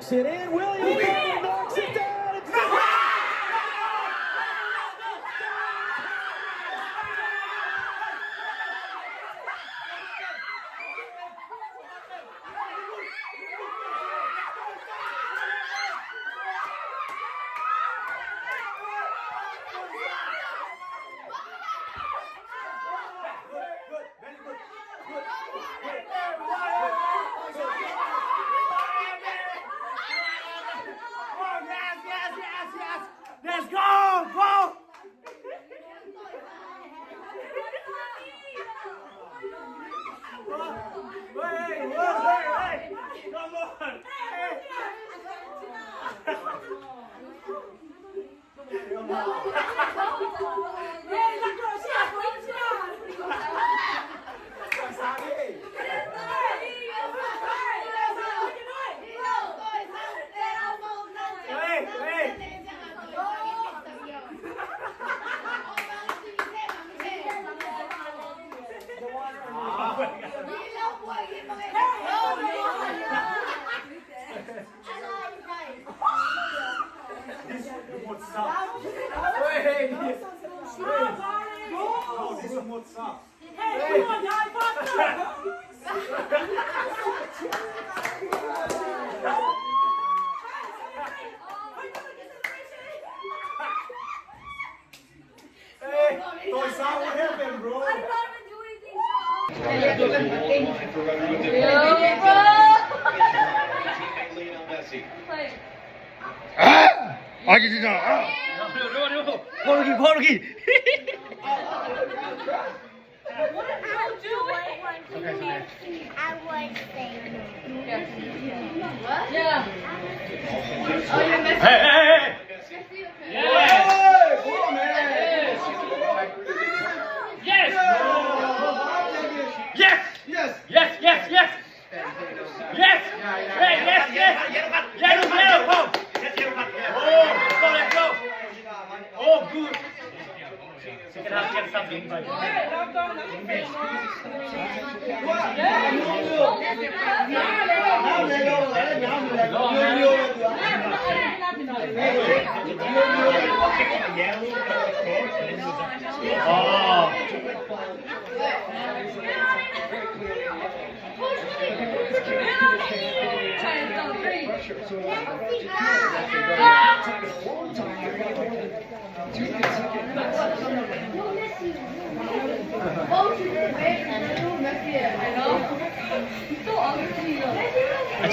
Knocks it in. Williams knocks it down. It's Let's go! Go! Hey! Come on! What happened, bro? Argentina. 포르기. I would say Yeah. Hey. Hey! Come on, man! Yes. Yes! Yes. Yellow. Oh, let's go. Oh, good. Second half, get something.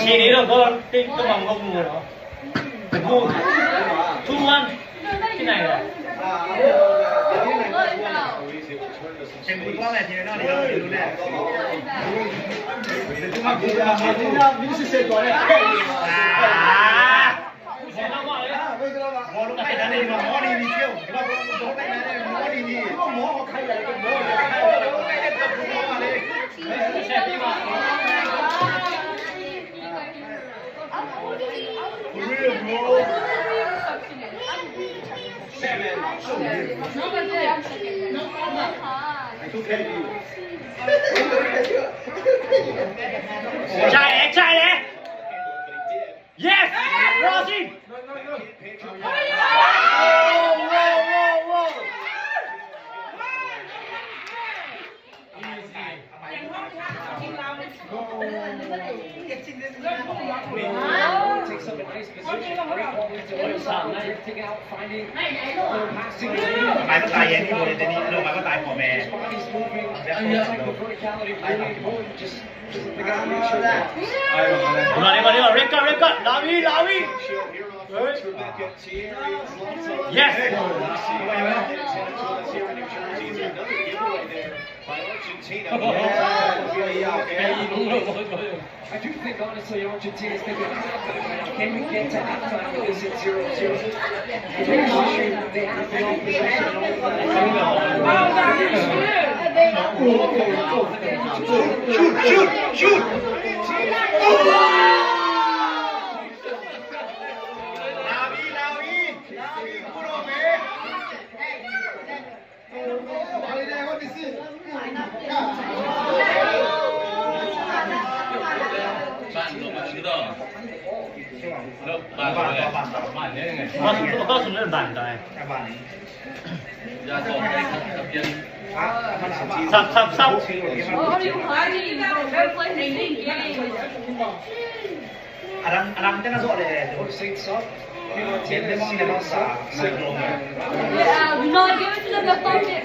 Chị đấy là con cái bằng không mùa đó. Thu ăn cái này à? Xem cũng có này thì nó đi luôn nè. Mò lúc này đã lên mà mò đi kêu. Mò này mò đi. Mò có khai lại cái mò. Xem đi mà. Real bro. Try đấy. Yes. Rosie. Whoa. Takes up a nice position. Great ball into one drifting out, finding passing. Body's moving. Technical verticality really important. Just they gotta make sure that. Record. Lavi. Yes. I do think honestly Argentina's thinking, can we get to halftime with this at 0-0? The biggest issue they have the opposition and all Shoot. 我告诉你们办的，办的。三。Alam tena so le. Tiene mong na sa cyclone. No, give it to the doctor.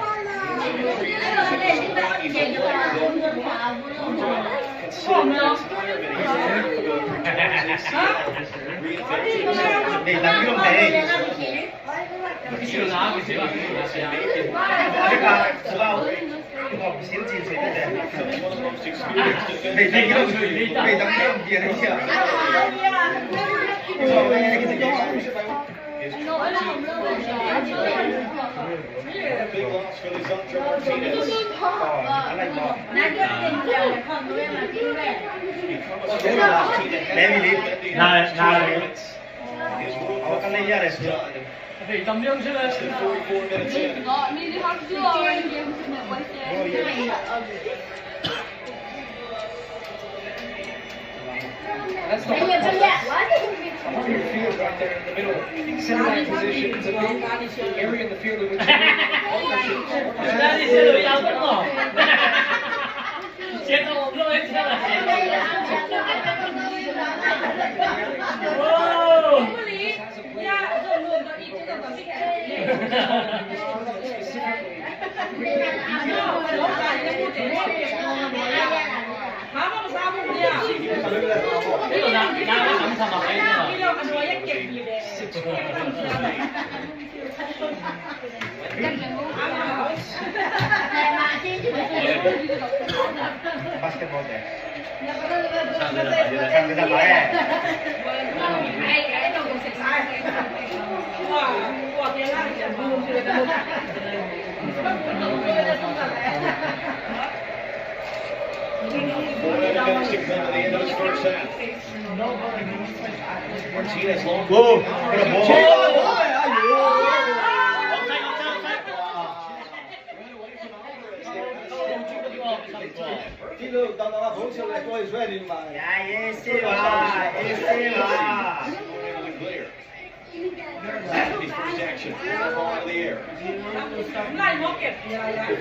Để làm cái này. That's the hardest field right there in the middle. Center line position. It's a big area in the field in which Basketball deh.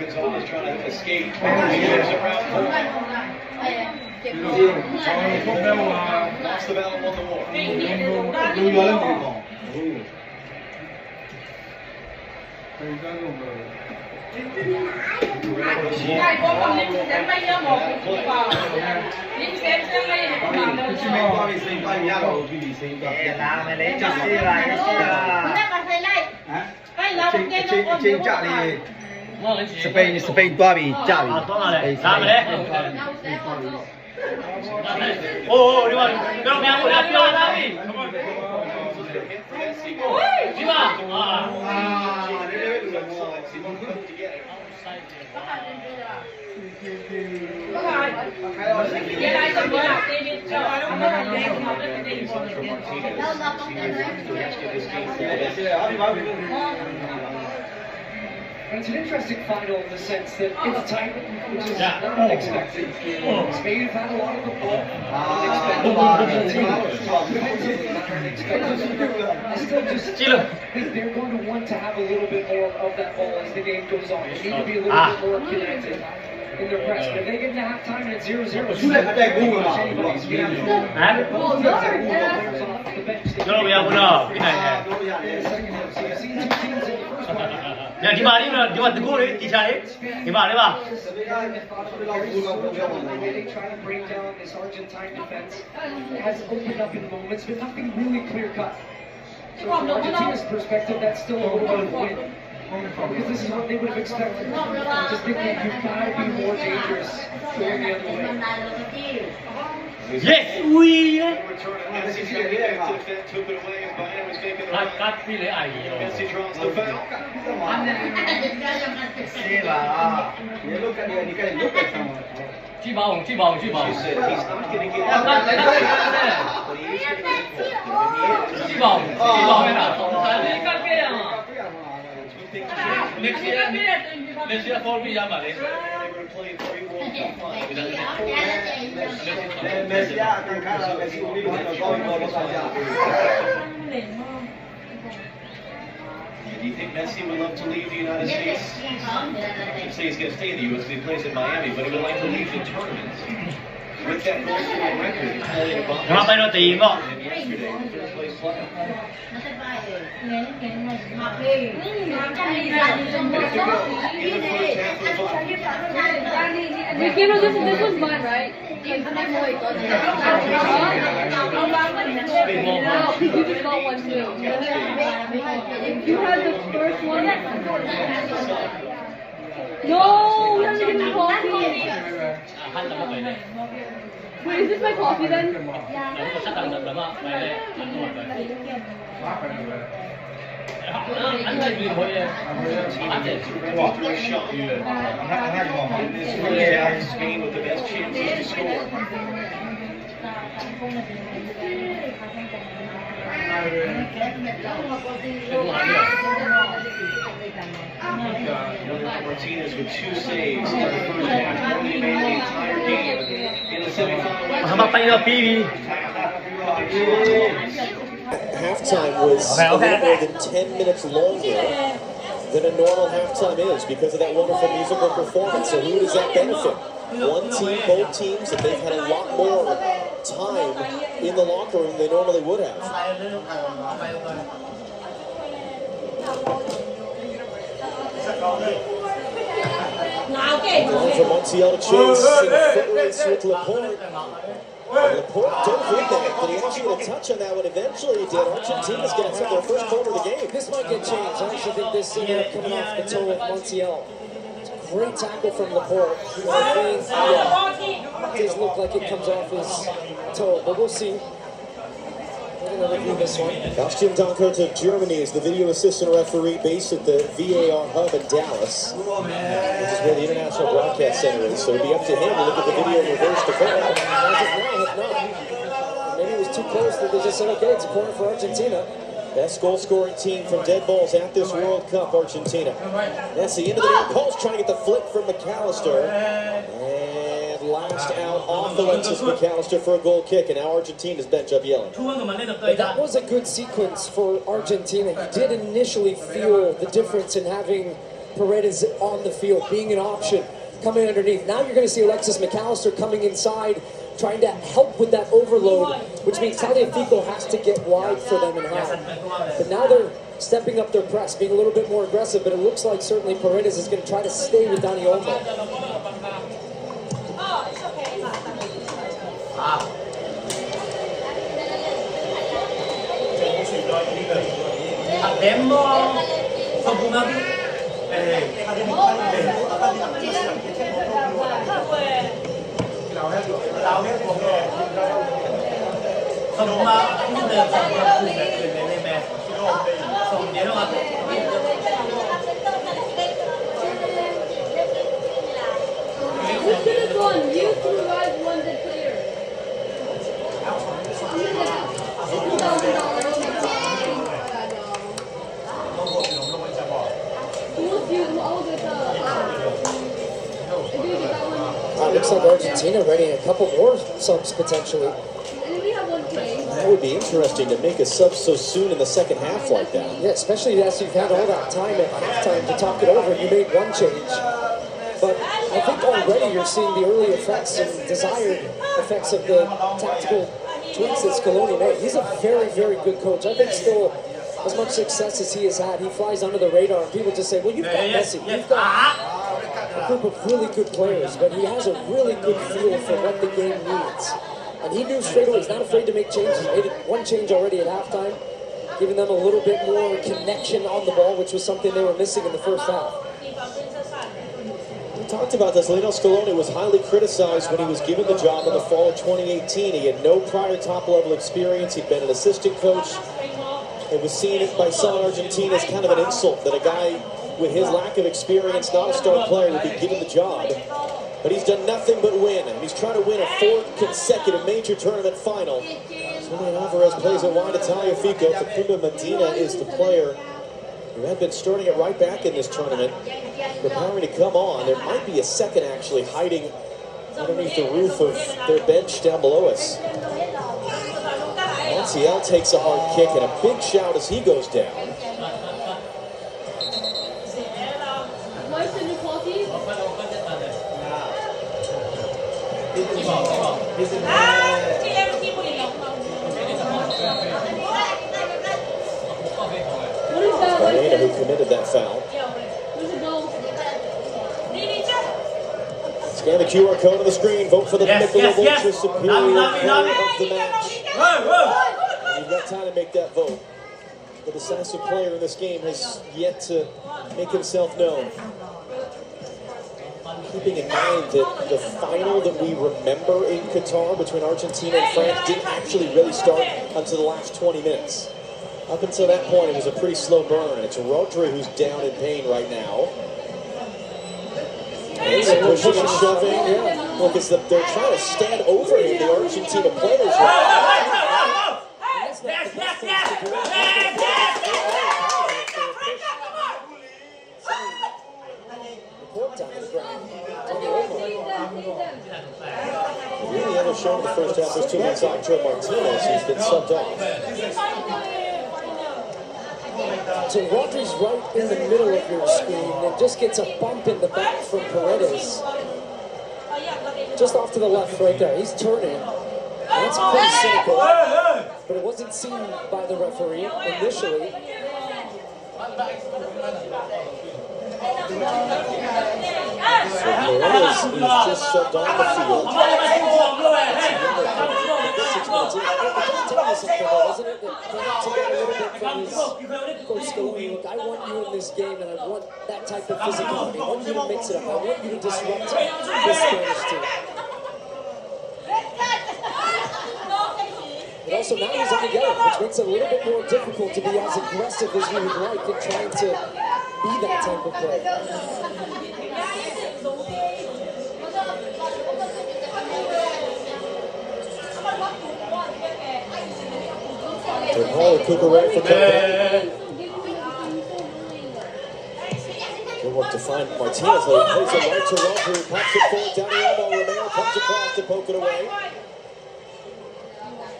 Gonzalez trying to escape. Around lost the battle on the wall. Spain 多比加比，啥没嘞？哦，你话，不要不要不要拉比，是吧？And it's an interesting final in the sense that it's tight, which is not unexpected. Spain have had a lot of the ball. I still just think they're going to want to have a little bit more of that ball as the game goes on. They need to be a little bit more connected in their press. But if they get into halftime and it's 0-0, it's not anybody's game. Both teams have players off the bench. So you've seen two teams in the first one. ဒီမှာတကူလေးတီချာလေးဒီမှာလေးပါ They try to break down this Argentine defense. It has opened up in moments, but nothing really clear cut. So from Argentina's perspective, that's still a little bit of a win. Because this is what they would have expected. Just thinking you've got to be more dangerous going the other way. Yes, we. Messi draws the foul. He's not going to get would play 3 World Cup finals. เมสซี่ตั้งค่าเราเมสซี่นี่เราก็มีบอลสัญญา Do you think Messi would love to leave the United States? He says he's going to stay in the U.S. because he plays in Miami, but he would like to leave the tournaments. With that goal scoring record, he's playing above มาไปโดนตีก็ him yesterday, the third place player. This was mine, right? You just got one too. You had the first one. No, we have to get the coffee. ขั้นต่ำไปเลย Wait, is this my coffee then? ขั้นต่ำแบบว่าไปเลยขั้นต่ำไปอันนี้มีคนเลยอันเด็ด After a shot. In this first half, Spain with the best chances to score. Martinez with 2 saves in the first half, only made the entire game in the semifinal. ทำมาไปแล้วพี่ Halftime was a little more than 10 minutes longer than a normal halftime is because of that wonderful musical performance. So who does that benefit? One team, both teams, and they've had a lot more time in the locker room than they normally would have. Going for Montiel to chase in a foot race with Laporte. Laporte don't hit that, but he actually had a touch on that one. Eventually he did. Argentina's going to take their first quarter of the game. This might get changed. I actually think this ended up coming off the toe of Montiel. Great tackle from Laporte. It does look like it comes off his toe, but we'll see. We're going to review this one. Bastian Dankert of Germany is the video assistant referee based at the VAR hub in Dallas, which is where the International Broadcast Center is. So it'll be up to him to look at the video in reverse to vote. As of now, have not. Maybe it was too close that they just said, okay, it's a corner for Argentina. Best goal-scoring team from dead balls at this World Cup, Argentina. That's the end of the day. Paul's trying to get the flick from McAllister. And last out off Alexis McAllister for a goal kick. And now Argentina's bench up yelling. But that was a good sequence for Argentina. You did initially feel the difference in having Paredes on the field, being an option, coming underneath. Now you're going to see Alexis McAllister coming inside, trying to help with that overload, which means Tagliafico has to get wide for them in half. But now they're stepping up their press, being a little bit more aggressive, but it looks like certainly Paredes is going to try to stay with Dani Olmo. Who should have won? You two guys won the player. Looks like Argentina ready a couple more subs potentially. That would be interesting to make a sub so soon in the second half like that. Yeah, especially as you've had all that time at halftime to talk it over. You made one change. But I think already you're seeing the early effects and desired effects of the tactical tweaks that Scaloni made. He's a very, very good coach. I think still, as much success as he has had, he flies under the radar and people just say, well, you've got Messi, you've got a group of really good players, but he has a really good feel for what the game needs. And he knew straight away, he's not afraid to make changes. He made one change already at halftime, giving them a little bit more connection on the ball, which was something they were missing in the first half. We talked about this. Lionel Scaloni was highly criticized when he was given the job in the fall of 2018. He had no prior top-level experience. He'd been an assistant coach. It was seen by some in Argentina as kind of an insult that a guy with his lack of experience, not a star player, would be given the job. But he's done nothing but win, and he's trying to win a fourth consecutive major tournament final. Julian Alvarez plays it wide to Tagliafico. Facundo Medina is the player who had been starting it right back in this tournament, preparing to come on. There might be a second actually hiding underneath the roof of their bench down below us. Montiel takes a hard kick and a big shout as he goes down. Arena who committed that foul. Scan the QR code on the screen. Vote for the Michelob Ultra Superior Player of the Match. You've got time to make that vote. The decisive player in this game has yet to make himself known. Keeping in mind that the final that we remember in Qatar between Argentina and France didn't actually really start until the last 20 minutes. Up until that point, it was a pretty slow burn. It's Rodri who's down in pain right now. He's pushing and shoving. Yeah. Look, they're trying to stand over him, the Argentina players. Really, the other show in the first half was 2 minutes Andre Martinez, who's been subbed off. So Rodri's right in the middle of your screen and just gets a bump in the back from Paredes. Just off to the left right there. He's turning. That's pretty cynical. But it wasn't seen by the referee initially. So Paredes is just subbed on the field. It does tell you something, though, doesn't it? That perhaps he got a little bit from his coach Scaloni. Look, I want you in this game, and I want that type of physicality. I want you to mix it up. I want you to disrupt this Spanish team. But also now he's on the get, which makes it a little bit more difficult to be as aggressive as you would like in trying to be that type of player. They're calling Kukurea for comeback. Good work to find Martinez. They plays it right to Rodri, pops it forward down the elbow. Romero comes across to poke it away.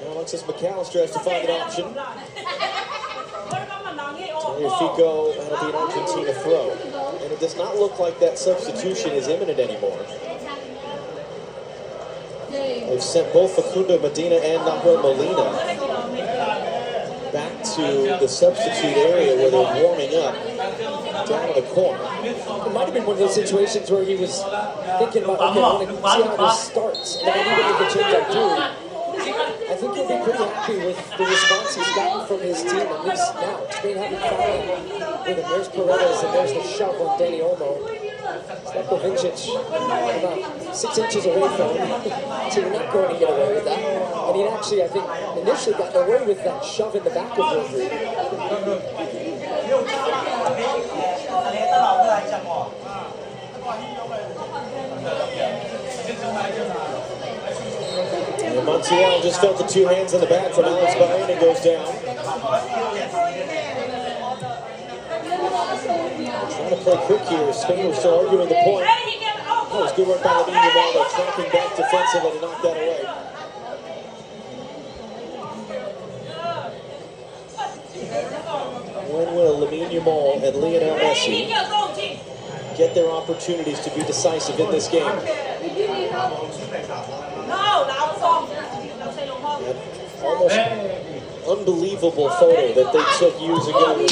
Now Alexis McAllister has to find an option. Fico, that'll be an Argentina throw. And it does not look like that substitution is imminent anymore. They've sent both Facundo Medina and Nahuel Molina back to the substitute area where they're warming up down in the corner. It might have been one of those situations where he was thinking about, okay, I want to see how this starts, and then he needed to change that too. I think he'll be pretty happy with the response he's gotten from his team, at least now. Spain having foul with him. There's Paredes, and there's the shove on Dani Olmo. Slavko Vincic about 6 inches away from him, so you're not going to get away with that. And he'd actually, I think, initially gotten away with that shove in the back of Rodri. And Montiel just felt the 2 hands in the back from Alex Baena and goes down. Trying to play quick here. Spain was still arguing the point. That was good work by Lamine Yamal. They're tracking back defensively to knock that away. When will Lamine Yamal and Lionel Messi get their opportunities to be decisive in this game? That almost unbelievable photo that they took years ago.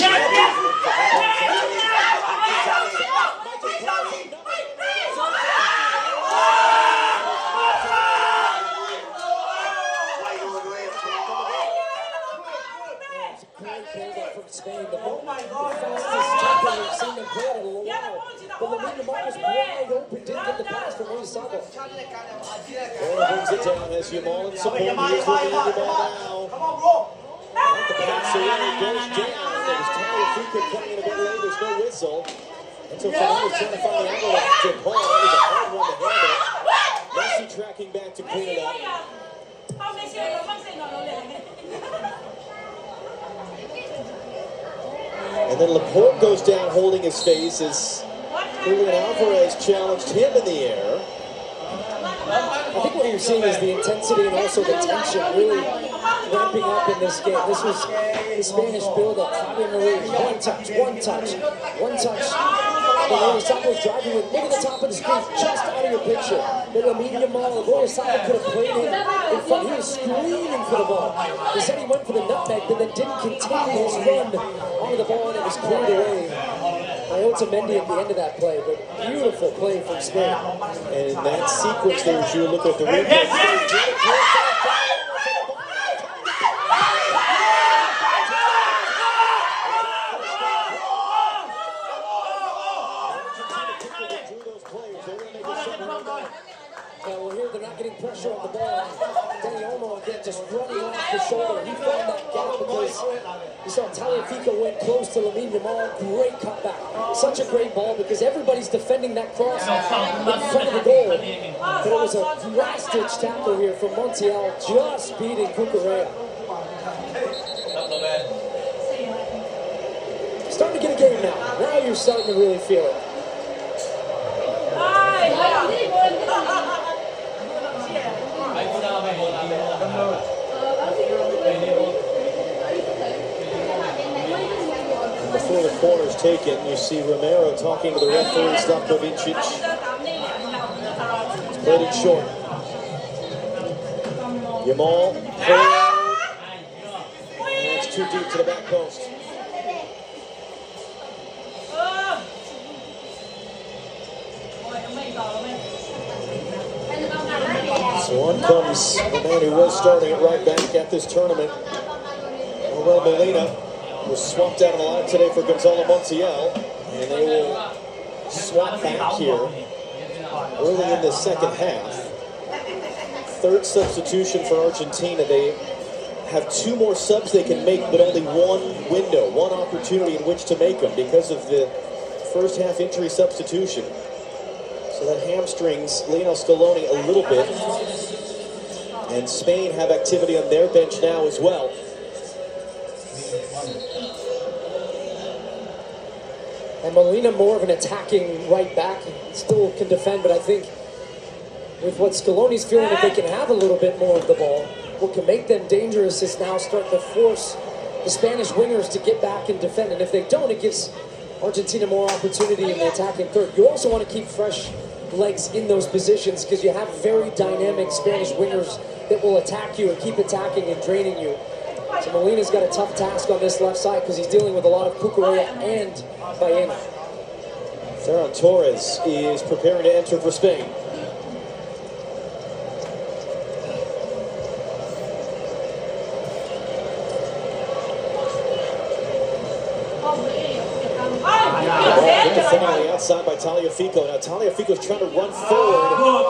Spain, the fastest tackle we've seen them play in a little while. But Lamine Yamal was wide open, didn't get the pass from Oyarzabal. Baena brings it down as Yamal in support. Here's Lamine Yamal now. Not the pass away, it goes down. It was Tagliafico coming in a bit late, there's no whistle. Until Fernando's trying to find the angle to Paul. That was a hard run to handle. Messi tracking back to clean it up. And then Laporte goes down holding his face as Julian Alvarez challenged him in the air. I think what you're seeing is the intensity and also the tension really ramping up in this game. This was the Spanish build-up. Javier Marie, one touch. The Saka was driving with maybe the top of the screen, just out of your picture. Then the medium ball, the Saka could have played him in front. He was screaming for the ball. He said he went for the nutmeg, but then didn't continue his run onto the ball, and it was cleared away by Otamendi at the end of that play. But beautiful play from Spain. And in that sequence there, as you look at the replay, well, here they're not getting pressure on the ball. Dani Olmo again just running off the shoulder. He found that gap because you saw Tagliafico went close to Lamine Yamal. Great cutback. Such a great ball because everybody's defending that cross in front of the goal. But it was a last-ditch tackle here from Montiel, just beating Cucurella. Starting to get a game now. Now you're starting to really feel it. Before the corner's taken, you see Romero talking to the referee, Slavkovic. Played it short. Yamal, that's too deep to the back post. So on comes the man who was starting at right back at this tournament. Manuel Molina was swapped out of the line today for Gonzalo Montiel, and they will swap back here early in the second half. Third substitution for Argentina. They have two more subs they can make, but only one window, one opportunity in which to make them because of the first half injury substitution. So that hamstrings Lionel Scaloni a little bit. And Spain have activity on their bench now as well. And Molina more of an attacking right back, still can defend, but I think with what Scaloni's feeling that they can have a little bit more of the ball, what can make them dangerous is now start to force the Spanish wingers to get back and defend. And if they don't, it gives Argentina more opportunity in the attacking third. You also want to keep fresh legs in those positions because you have very dynamic Spanish wingers that will attack you and keep attacking and draining you. So Molina's got a tough task on this left side because he's dealing with a lot of Cucurella and Baena. Ferran Torres is preparing to enter for Spain. On the outside by Tagliafico. Now Tagliafico's trying to run forward.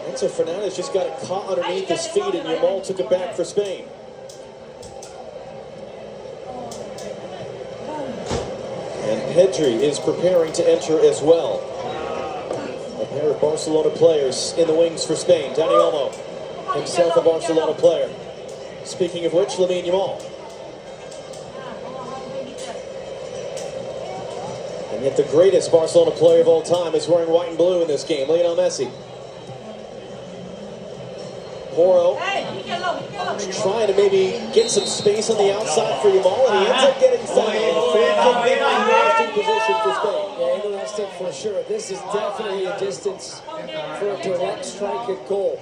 Enzo Fernandez just got it caught underneath his feet, and Yamal took it back for Spain. And Pedri is preparing to enter as well. A pair of Barcelona players in the wings for Spain. Dani Olmo, himself a Barcelona player. Speaking of which, Lamine Yamal. And yet the greatest Barcelona player of all time is wearing white and blue in this game, Lionel Messi. Porro trying to maybe get some space on the outside for Yamal, and he ends up getting fouled. Interesting position for Spain. Yeah, interesting for sure. This is definitely a distance for a direct strike at goal.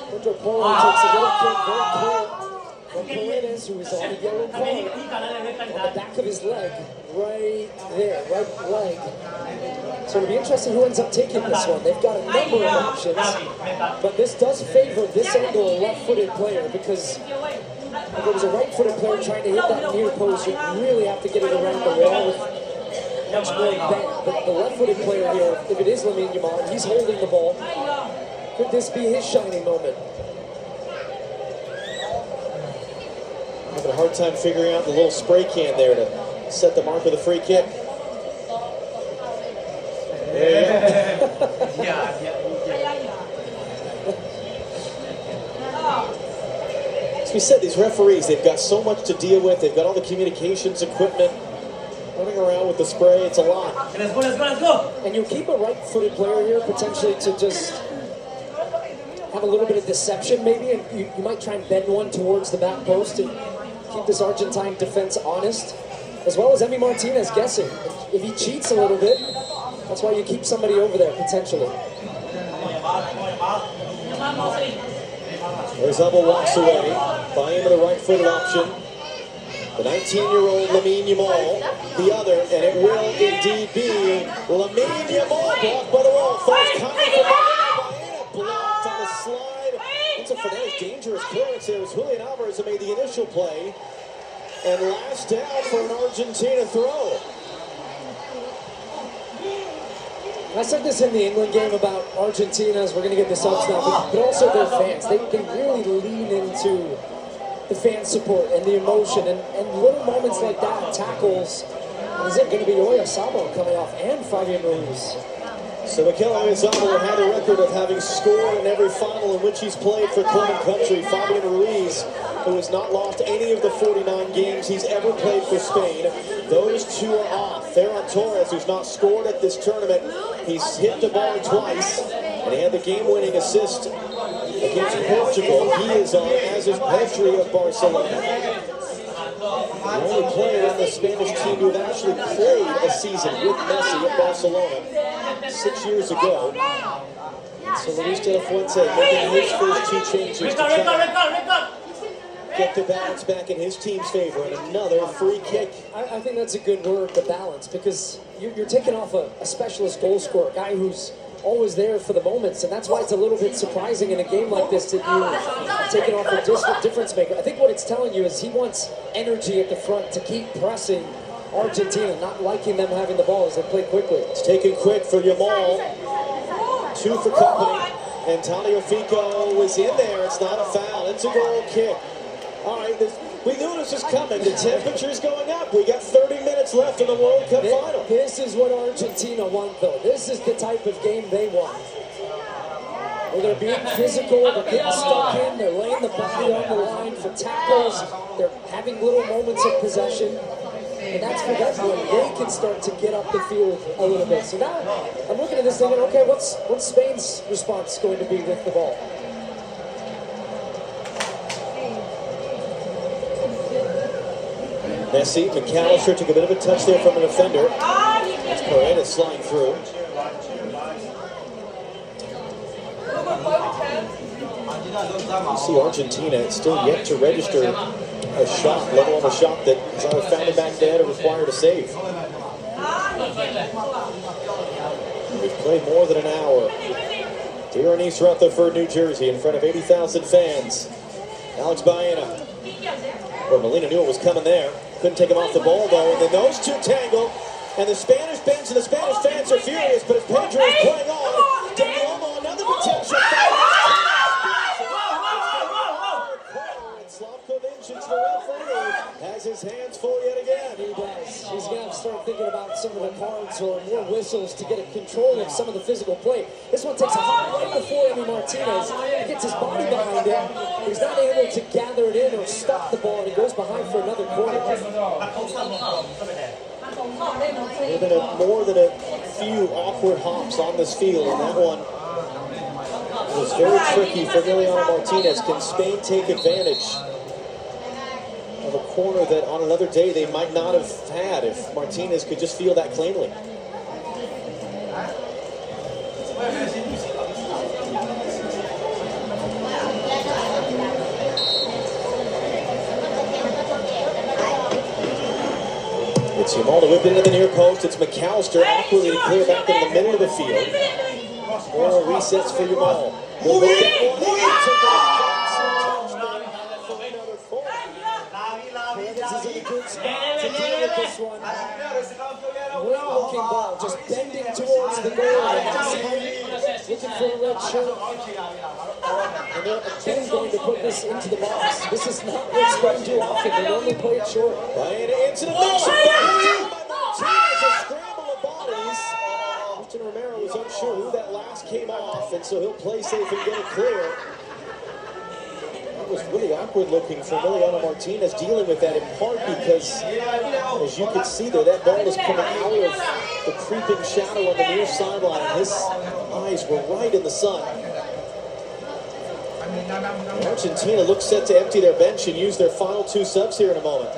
Pedro Porro takes a little kick, very clear from Paredes, who is on the yellow card, on the back of his leg, right there, right leg. So it'll be interesting who ends up taking this one. They've got a number of options, but this does favor this angle a left-footed player because if it was a right-footed player trying to hit that near post, you really have to get it around the wall with much more bend. But the left-footed player here, if it is Lamine Yamal, he's holding the ball. Could this be his shining moment? Having a hard time figuring out the little spray can there to set the mark of the free kick. As we said, these referees, they've got so much to deal with. They've got all the communications equipment. Running around with the spray, it's a lot. Let's go, let's go, let's go. And you keep a right-footed player here potentially to just have a little bit of deception maybe, and you might try and bend one towards the back post and keep this Argentine defense honest, as well as Emi Martinez guessing. If he cheats a little bit, that's why you keep somebody over there potentially. Orzabal walks away, by him with a right-footed option. The 19-year-old Lamine Yamal, the other, and it will indeed be Lamine Yamal, blocked by the wall. Falls kind of blocked on the slide. It's a Fernandez dangerous clearance there as Julian Alvarez made the initial play. And last down for an Argentina throw. I said this in the England game about Argentina's, we're going to get this up now, but also their fans. They really lean into the fan support and the emotion, and little moments like that, tackles. Is it going to be Oyarzabal coming off and Fabian Ruiz? So Mikel Oyarzabal had a record of having scored in every final in which he's played for club and country. Fabian Ruiz, who has not lost any of the 49 games he's ever played for Spain. Those two are off. Ferran Torres, who's not scored at this tournament, he's hit the ball twice, and he had the game-winning assist against Portugal. He is on, as is Pedri of Barcelona. The only player on the Spanish team to have actually played a season with Messi at Barcelona 6 years ago. So Luis de la Fuente making his first two changes to try get the balance back in his team's favor, and another free kick. I think that's a good word, the balance, because you're taking off a specialist goal scorer, a guy who's always there for the moments, and that's why it's a little bit surprising in a game like this that you're taking off a difference maker. I think what it's telling you is he wants energy at the front to keep pressing Argentina, not liking them having the ball as they play quickly. It's taken quick for Yamal. 2 for company, and Tagliafico was in there. It's not a foul, it's a goal kick. All right, we knew it was just coming. The temperature's going up. We got 30 minutes left in the World Cup final. This is what Argentina want, though. This is the type of game they want. Where they're being physical, they're getting stuck in, they're laying the body on the line for tackles, they're having little moments of possession. And that's when they can start to get up the field a little bit. So now I'm looking at this thinking, okay, what's Spain's response going to be with the ball? Messi, McAllister took a bit of a touch there from an offender. It's Paredes sliding through. You see Argentina still yet to register a shot, level on a shot that is either found back dead or required a save. We've played more than an hour here in East Rutherford, New Jersey, in front of 80,000 fans. Alex Baena. Well, Molina knew it was coming there. Couldn't take him off the ball, though. And then those two tangle. And the Spanish bench and the Spanish fans are furious. But as Pedro is playing on, Dani Olmo, another potential foul. And Slavkovic, the referee, has his hands full yet again. He does. He's going to have to start thinking about some of the cards or more whistles to get a control of some of the physical play. This one takes a hot right before Emi Martinez. He gets his body behind him. He's not able to gather it in or stop the ball, and he goes behind for another corner. There have been more than a few awkward hops on this field, and that one was very tricky for Emiliano Martinez. Can Spain take advantage of a corner that on another day they might not have had if Martinez could just feel that cleanly? It's Yamal to whip it into the near post. It's McAllister awkwardly to clear back in the middle of the field. More resets for Yamal. He'll put that one in. This is in a good spot to deal with this one. Great looking ball, just bending towards the goal. Looking for a red shirt. And they're again going to put this into the box. This is not what Spain do often. They only play it short. Right into the mix. Martinez, a scramble of bodies. Christian Romero was unsure who that last came off, and so he'll play safe and get it clear. It was really awkward looking for Emiliano Martinez dealing with that, in part because they as you can see there, that ball is coming out of the creeping shadow on the near sideline, and his eyes were right in the sun. Argentina looks set to empty their bench and use their final 2 subs here in a moment.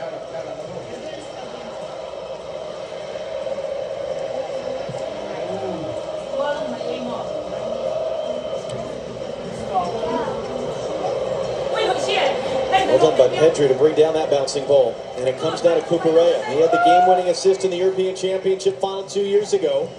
Well done by Pedri to bring down that bouncing ball. And it comes down to Cucurella. He had the game-winning assist in the European Championship final 2 years ago.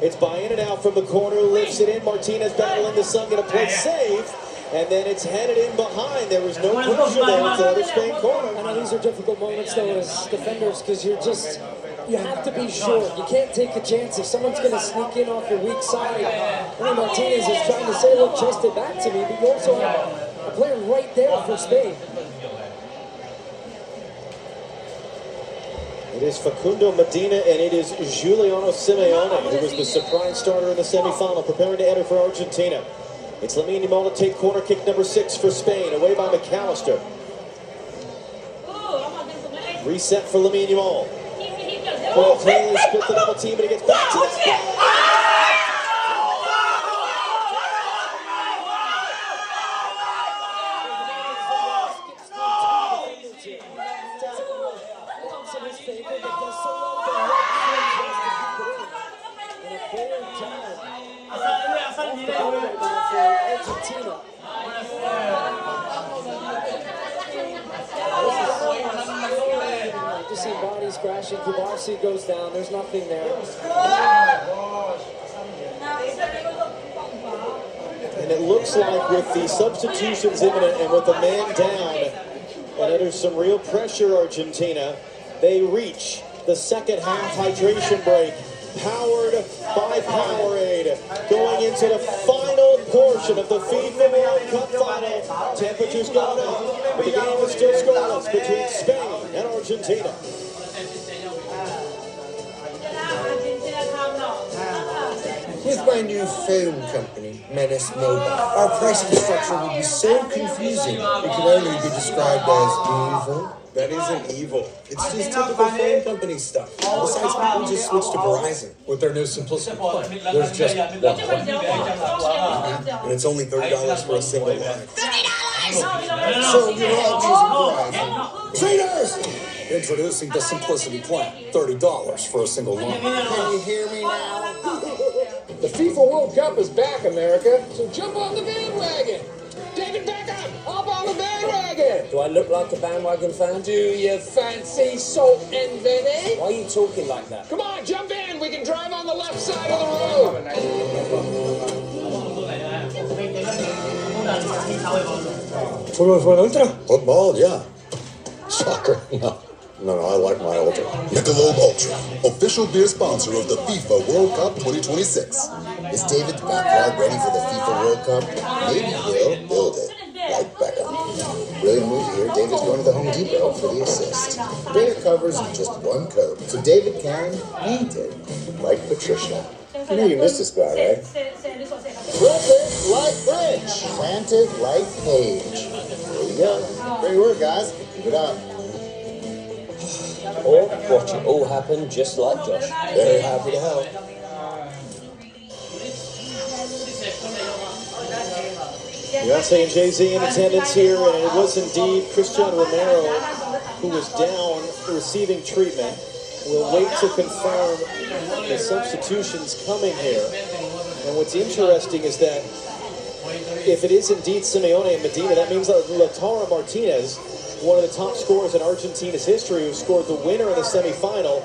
It's by in and out from the corner, lifts it in. Martinez battling the sun, going to play safe. And then it's headed in behind. There was no pressure there to the other Spain corner. I know these are difficult moments, though, as defenders, because you have to be sure. You can't take a chance if someone's going to sneak in off your weak side. I mean, Martinez is trying to say, look, chest it back to me, but you also have a player right there for Spain. It is Facundo Medina and it is Giuliano Simeone, who was the surprise starter in the semifinal, preparing to enter for Argentina. It's Lamine Yamal to take corner kick number 6 for Spain, away by McAllister. Reset for Lamine Yamal. Well played, split the double team, but he gets back to the spot. Argentina. Just see bodies crashing. Kubarsi goes down. There's nothing there. And it looks like with the substitutions imminent and with the man down and under some real pressure, Argentina, they reach the second half hydration break, powered by Powerade, going into the final portion of the FIFA World Cup final. Temperatures going up, but the game is still scoreless between Spain and Argentina. With my new phone company, Menace Mobile, our pricing structure will be so confusing it can only be described as evil. That isn't evil. It's just typical phone company stuff. Besides, people just switched to Verizon with their new Simplicity plan. There's just one plan. And it's only $30 for a single line. $30! So you're all choosing Verizon. Traitors! Introducing the Simplicity plan. $30 for a single line. Can you hear me now? The FIFA World Cup is back, America, so jump on the bandwagon. Take it back up. Hop on the bandwagon. Do I look like a bandwagon fan? Do you fancy salt and vinegar? Why are you talking like that? Come on, jump in. We can drive on the left side of the road. Football, yeah. Soccer, no. No, I like my Ultra. Michelob Ultra, official beer sponsor of the FIFA World Cup 2026. Is David's backyard ready for the FIFA World Cup? Maybe he'll build it, like Beckham. Brilliant move here. David's going to the Home Depot for the assist. Bigger covers in just one coat, so David can paint it, like Patricia. You know you missed this guy, right? Flip it like Rich. Plant it like Paige. There you go. Great work, guys. Keep it up. Or watch it all happen just like Josh. Very happy to help. USA and Jay-Z in attendance here, and it was indeed Cristiano Romero who was down receiving treatment. We'll wait to confirm the substitutions coming here. And what's interesting is that if it is indeed Simeone and Medina, that means that Lautaro Martinez, one of the top scorers in Argentina's history, who scored the winner in the semifinal,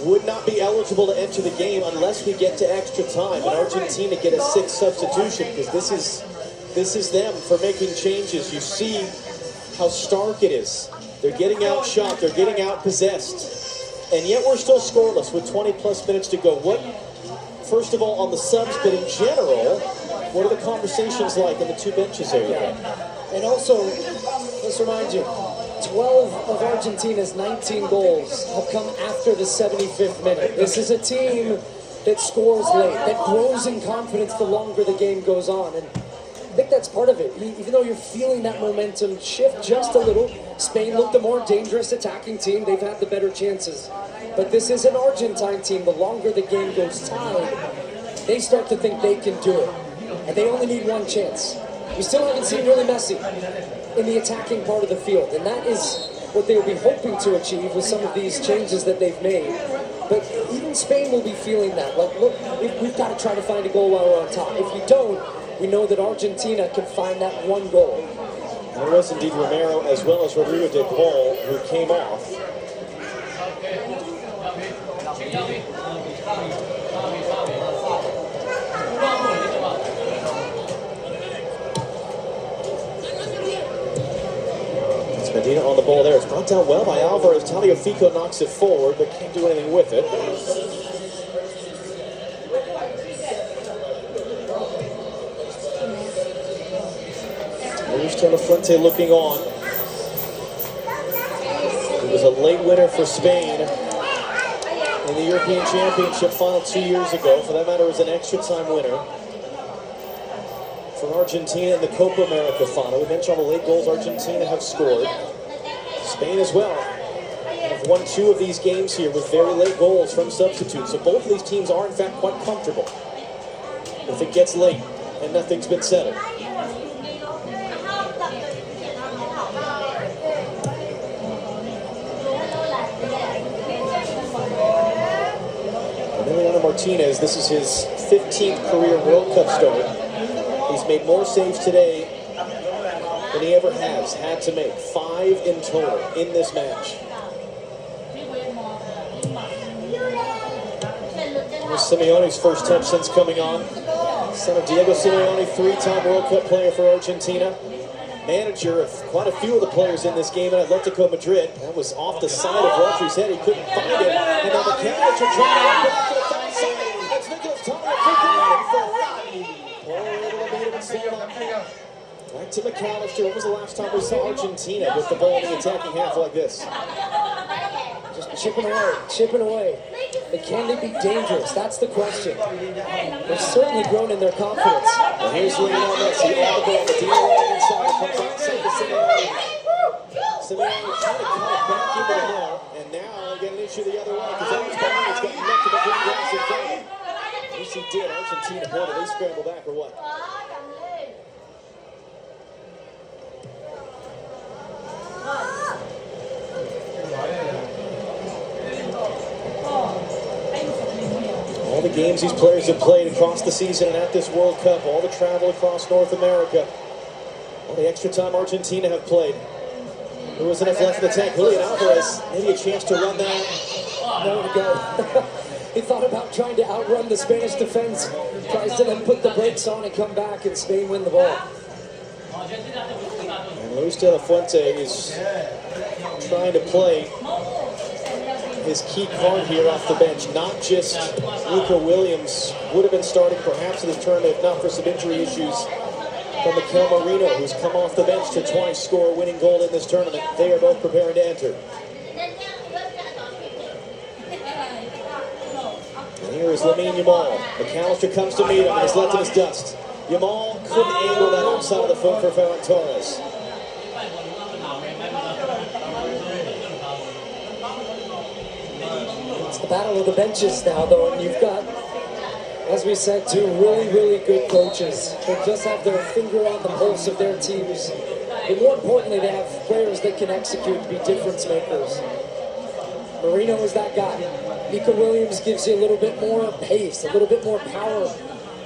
would not be eligible to enter the game unless we get to extra time and Argentina get a 6th substitution, because this is them for making changes. You see how stark it is. They're getting outshot, they're getting outpossessed, and yet we're still scoreless with 20 plus minutes to go. What, first of all, on the subs, but in general, what are the conversations like in the two benches area? And also, let's remind you, 12 of Argentina's 19 goals have come after the 75th minute. This is a team that scores late, that grows in confidence the longer the game goes on. And I think that's part of it. Even though you're feeling that momentum shift just a little, Spain looked the more dangerous attacking team. They've had the better chances. But this is an Argentine team. The longer the game goes tied, they start to think they can do it. And they only need one chance. We still haven't seen really Messi in the attacking part of the field. And that is what they'll be hoping to achieve with some of these changes that they've made. But even Spain will be feeling that. Like, look, we've got to try to find a goal while we're on top. If we don't, we know that Argentina can find that one goal. And it was indeed Romero as well as Rodrigo de Paul who came off. It's Medina on the ball there. It's brought down well by Alvarez. Tagliafico knocks it forward, but can't do anything with it. Luis de la Fuente looking on. It was a late winner for Spain in the European Championship final 2 years ago. For that matter, it was an extra time winner for Argentina in the Copa America final. We mentioned all the late goals Argentina have scored. Spain as well have won 2 of these games here with very late goals from substitutes. So both of these teams are in fact quite comfortable if it gets late and nothing's been settled. Emiliano Martinez, this is his 15th career World Cup start. He's made more saves today than he ever has had to make. 5 in total in this match. Here's Simeone's first touch since coming on. Son of Diego Simeone, 3-time World Cup player for Argentina. Manager of quite a few of the players in this game at Atletico Madrid. That was off the side of Rodri's head. He couldn't find it. And now the Cavs are trying to put it to the far side. That's Nicolas Tagliafico running forward. Paul able to beat him and save up. Back to McAllister. When was the last time we saw Argentina with the ball in the attacking half like this? Just chipping away. But can they be dangerous? That's the question. They've certainly grown in their confidence. And here's Lionel Messi on the ball. The deal right inside. Comes outside to Simeone. Simeone trying to cut it back into the net. And now they get an issue the other way because Owen's behind. It's got nothing but green grass in front of him. At least he did. Argentina, boy, did they scramble back or what? All the games these players have played across the season and at this World Cup, all the travel across North America, all the extra time Argentina have played. There was enough left in the tank. Julian Alvarez, maybe a chance to run that. Nowhere to go. He thought about trying to outrun the Spanish defense. Tries to then put the brakes on and come back, and Spain win the ball. And Luis de la Fuente is trying to play his key card here off the bench. Not just Nico Williams would have been starting perhaps in this tournament if not for some injury issues from Mikel Merino, who's come off the bench to twice score a winning goal in this tournament. They are both preparing to enter. And here is Lamine Yamal. McAllister comes to meet him and is left in his dust. Yamal couldn't angle that outside of the foot for Ferran Torres. It's the battle of the benches now, though, and you've got, as we said, 2 really, really good coaches that just have their finger on the pulse of their teams. But more importantly, they have players that can execute and be difference makers. Marino is that guy. Nico Williams gives you a little bit more pace, a little bit more power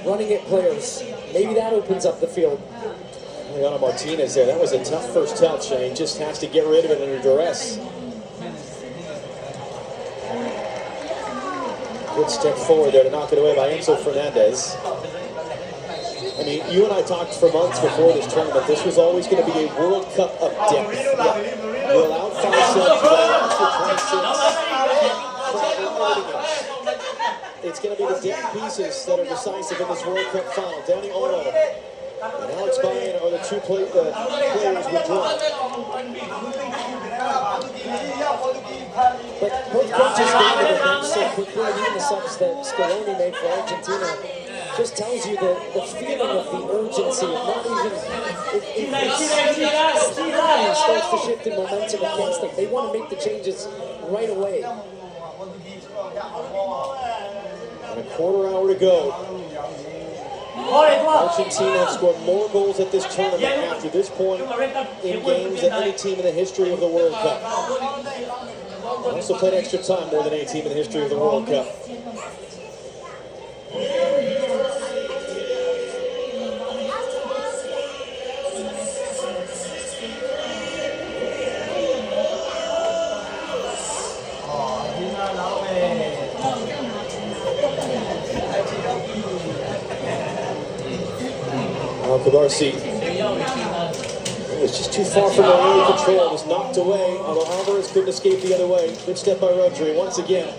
running at players. Maybe that opens up the field. Emiliano Martinez there. That was a tough first touch, and he just has to get rid of it under duress. Good step forward there to knock it away by Enzo Fernandez. I mean, you and I talked for months before this tournament. This was always going to be a World Cup of depth. Yeah. You allowed 5 subs, you allowed for 26. It's going to be the depth pieces that are decisive in this World Cup final. Dani Olmo and Alex Baena are the 2 players withdrawn. But both coaches came to the bench so quickly, even the subs that Scaloni made for Argentina just tells you the feeling of the urgency of not even it starts to shift in momentum against them. They want to make the changes right away. And a quarter hour to go. Argentina have scored more goals at this tournament after this point in games than any team in the history of the World Cup. They also played extra time more than any team in the history of the World Cup. Cabarsi was just too far from early control. Was knocked away, although Alvarez couldn't escape the other way. Good step by Rodri once again.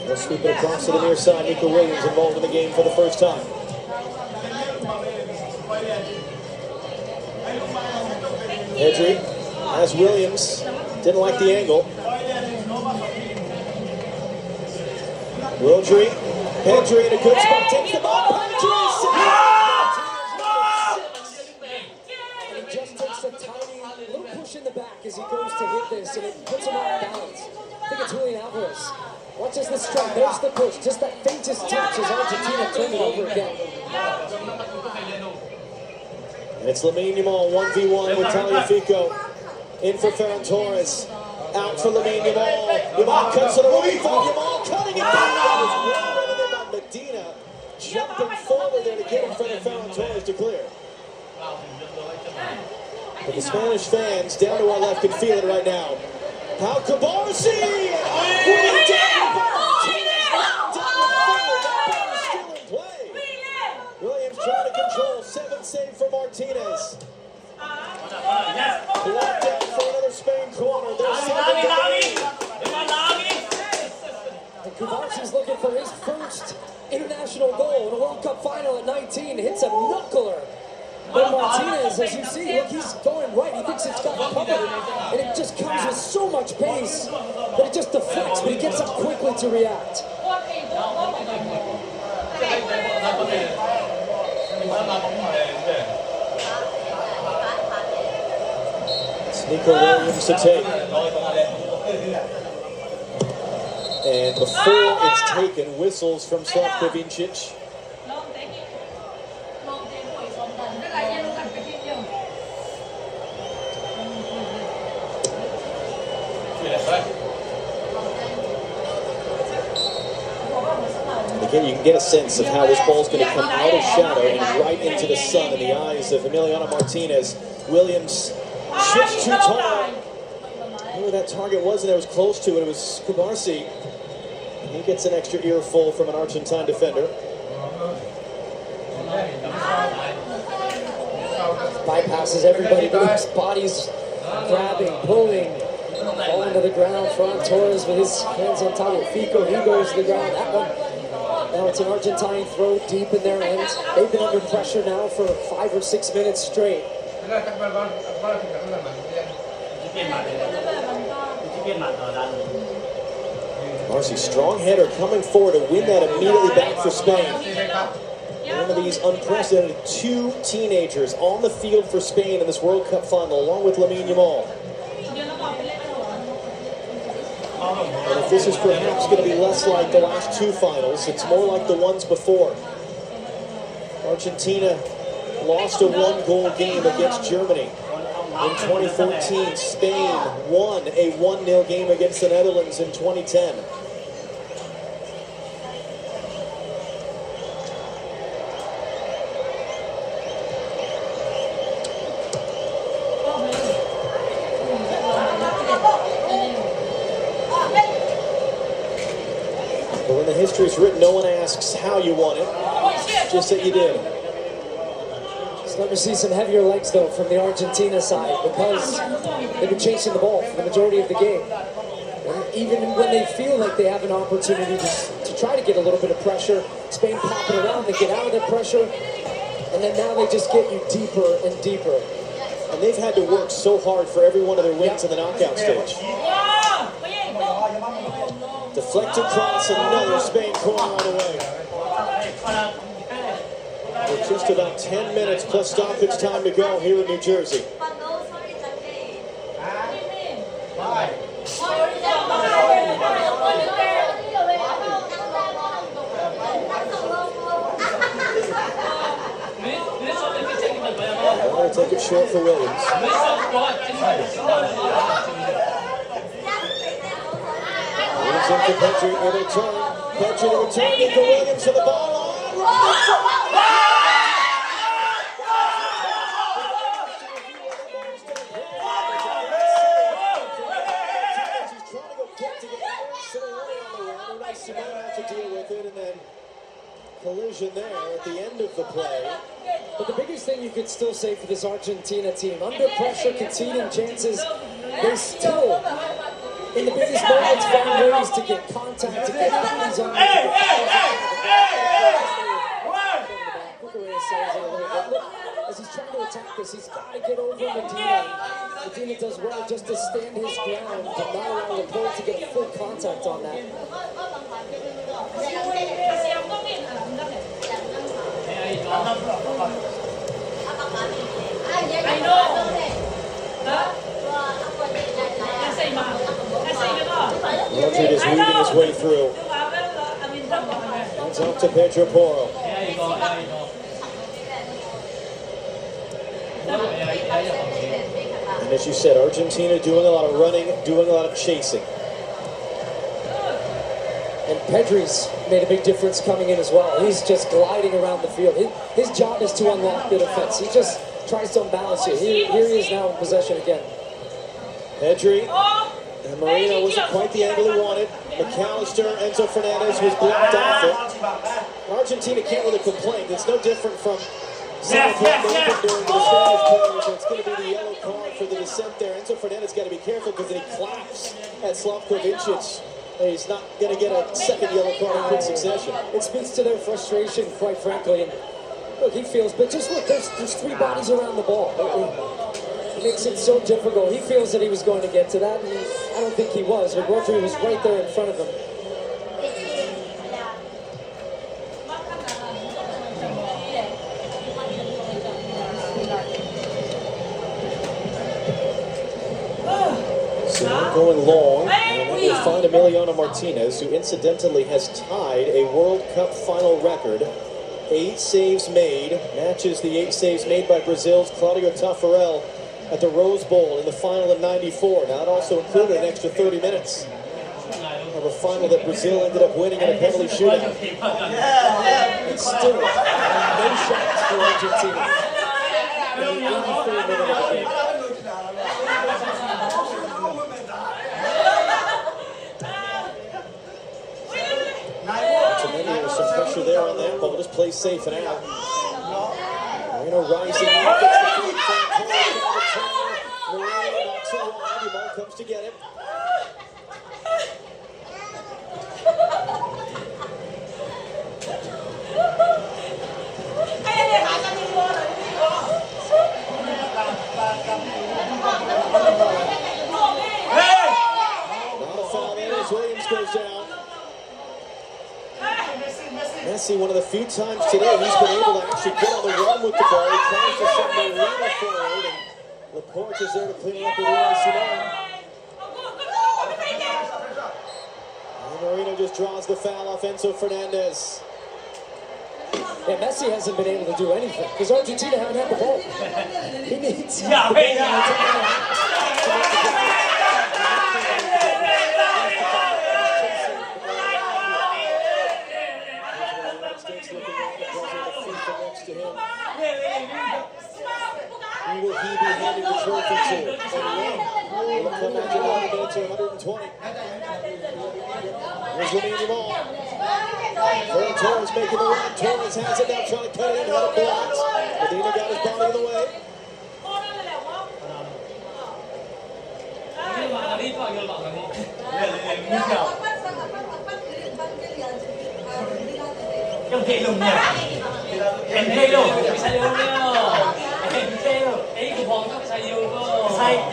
They'll sweep it across to the near side. Nico Williams involved in the game for the first time. Pedri has Williams. Didn't like the angle. Rodri. Pedri in a good spot, takes the ball, penetrates, and he just takes a tiny little push in the back as he goes to hit this, and it puts him off balance. I think it's Julian Alvarez. Watches this strike, there's the push, just that faintest touch as Argentina turns it over again. And it's Lamine Yamal, 1v1 with Tagliafico. In for Ferran Torres. Out for Lamine Yamal. Yamal cuts to the right, Yamal cutting it down. Medina jumping forward there to get in front of Ferran Torres to clear. But the Spanish fans down to our left can feel it right now. Pau Cabarsi! Still in play. Williams trying to control. 7 save for Martinez. Blocked out for another Spain corner. Cabarsi's looking for his first international goal in a World Cup final at 19. Hits a knuckler. But Martinez, as you see, look, he's going right. He thinks it's got covered. And it just comes with so much pace that it just deflects, but he gets up quickly to react. It's Nico Williams to take. And before it's taken, whistles from Slavko Vincic. And again, you can get a sense of how this ball's going to come out of shadow and right into the sun in the eyes of Emiliano Martinez. Williams shifts too tall. I don't know where that target was, and it was close to it. It was Cabarsi. He gets an extra earful from an Argentine defender. Bypasses everybody, but his body's grabbing, pulling, falling to the ground. Ferran Torres with his hands on Tagliafico. He goes to the ground. That one. Now it's an Argentine throw deep in their end. They've been under pressure now for 5 or 6 minutes straight. Marcy, strong header coming forward to win that immediately back for Spain. One of these unprecedented 2 teenagers on the field for Spain in this World Cup final, along with Lamine Yamal. And if this is perhaps going to be less like the last 2 finals, it's more like the ones before. Argentina lost a 1-goal game against Germany. In 2014, Spain won a 1-0 game against the Netherlands in 2010. But when the history is written, no one asks how you won it, just that you did. Let me see some heavier legs, though, from the Argentina side, because they've been chasing the ball for the majority of the game. And even when they feel like they have an opportunity to try to get a little bit of pressure, Spain pop it around, they get out of that pressure, and then now they just get you deeper and deeper. And they've had to work so hard for every one of their wins in the knockout stage. Deflected cross, another Spain corner on the way. With just about 10 minutes plus stoppage time to go here in New Jersey. We'll take it short for Williams. Williams in for Petrie, in return. Petrie to return into Williams for the ball. To deal with it, and then collision there at the end of the play. But the biggest thing you could still say for this Argentina team, under pressure, conceding chances, they still, in the biggest moments, find ways to get contact, to get bodies on. As he's trying to attack this, he's got to get over Medina. Medina does well just to stand his ground, to not allow the opponent to get full contact on that. Rodri is weaving his way through. It's up to Pedro Porro. And as you said, Argentina doing a lot of running, doing a lot of chasing. And Pedri's made a big difference coming in as well. He's just gliding around the field. His job is to unlock the defense. He just tries to unbalance it. Here he is now in possession again. Pedri and Marino wasn't quite the angle he wanted. McAllister, Enzo Fernandez was blocked off it. Argentina can't really complain. It's no different from during the Spanish players. It's going to be the yellow card for the descent there. Enzo Fernandez got to be careful because then he claps at Slavko Vincic. He's not going to get a second yellow card in quick succession. It speaks to their frustration, quite frankly. And look, he feels, but just look, there's three bodies around the ball. It makes it so difficult. He feels that he was going to get to that, and I don't think he was. But Rodri was right there in front of him. So we're going long, and we'll find Emiliano Martinez, who incidentally has tied a World Cup final record. 8 saves made, matches the 8 saves made by Brazil's Claudio Taffarel at the Rose Bowl in the final in '94. Now it also included an extra 30 minutes of a final that Brazil ended up winning in a penalty shootout. And still, no shots for Argentina. In the 83rd minute of the game. There's some pressure there on that ball. Just play safe and out. Marino rising up. Gets the feed from Marino knocks it wide. The ball comes to get it. Not a foul there as Williams goes down. Messi, one of the few times today he's been able to actually get on the run with the ball. He tries to send Marino forward, and Laporte is there to clean up with Simon. And Marino just draws the foul off Enzo Fernandez. Yeah, Messi hasn't been able to do anything because Argentina haven't had the ball. He needs the ball. To him. Who will he be handing the trophy to? And will it come out to 120? Here's Lamine Yamal. Ferran Torres making the run. Torres has it now, trying to cut it in. Had it blocked. Medina got his body in the way.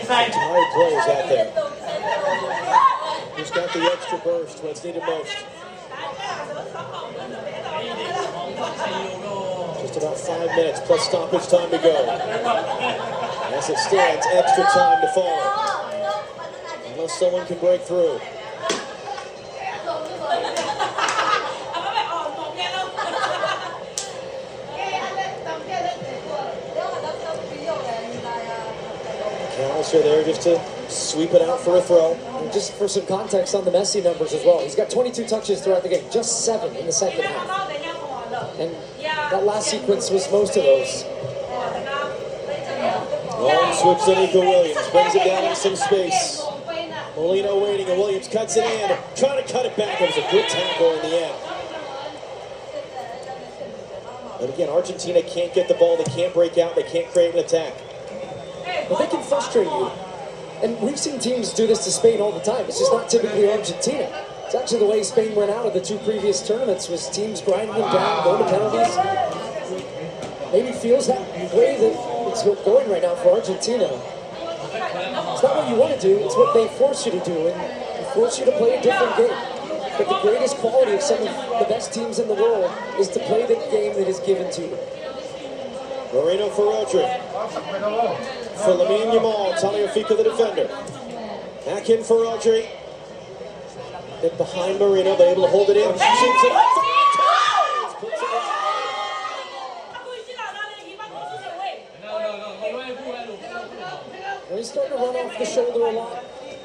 Tired players out there. just got the extra burst when it's needed most. Just about 5 minutes plus stoppage time to go. As it stands, extra time to follow. Unless someone can break through. McAllister there just to sweep it out for a throw. And just for some context on the Messi numbers as well, he's got 22 touches throughout the game, just 7 in the second half. And that last sequence was most of those. Long switch to Nico Williams, brings it down in some space. Molina waiting, and Williams cuts it in, trying to cut it back. It was a good tackle in the end. But again, Argentina can't get the ball, they can't break out, they can't create an attack. But they can frustrate you. And we've seen teams do this to Spain all the time. It's just not typically Argentina. It's actually the way Spain went out of the 2 previous tournaments, was teams grinding them down, going to penalties. Maybe feels that way that it's going right now for Argentina. It's not what you want to do, it's what they force you to do, and they force you to play a different game. But the greatest quality of some of the best teams in the world is to play the game that is given to you. Moreno for Rodri. For Lamine Yamal, Tagliafico the defender. Back in for Rodri. Then behind Moreno, they're able to hold it in. Shoots it up for Torres. Puts it away. Well, he's starting to run off the shoulder a lot.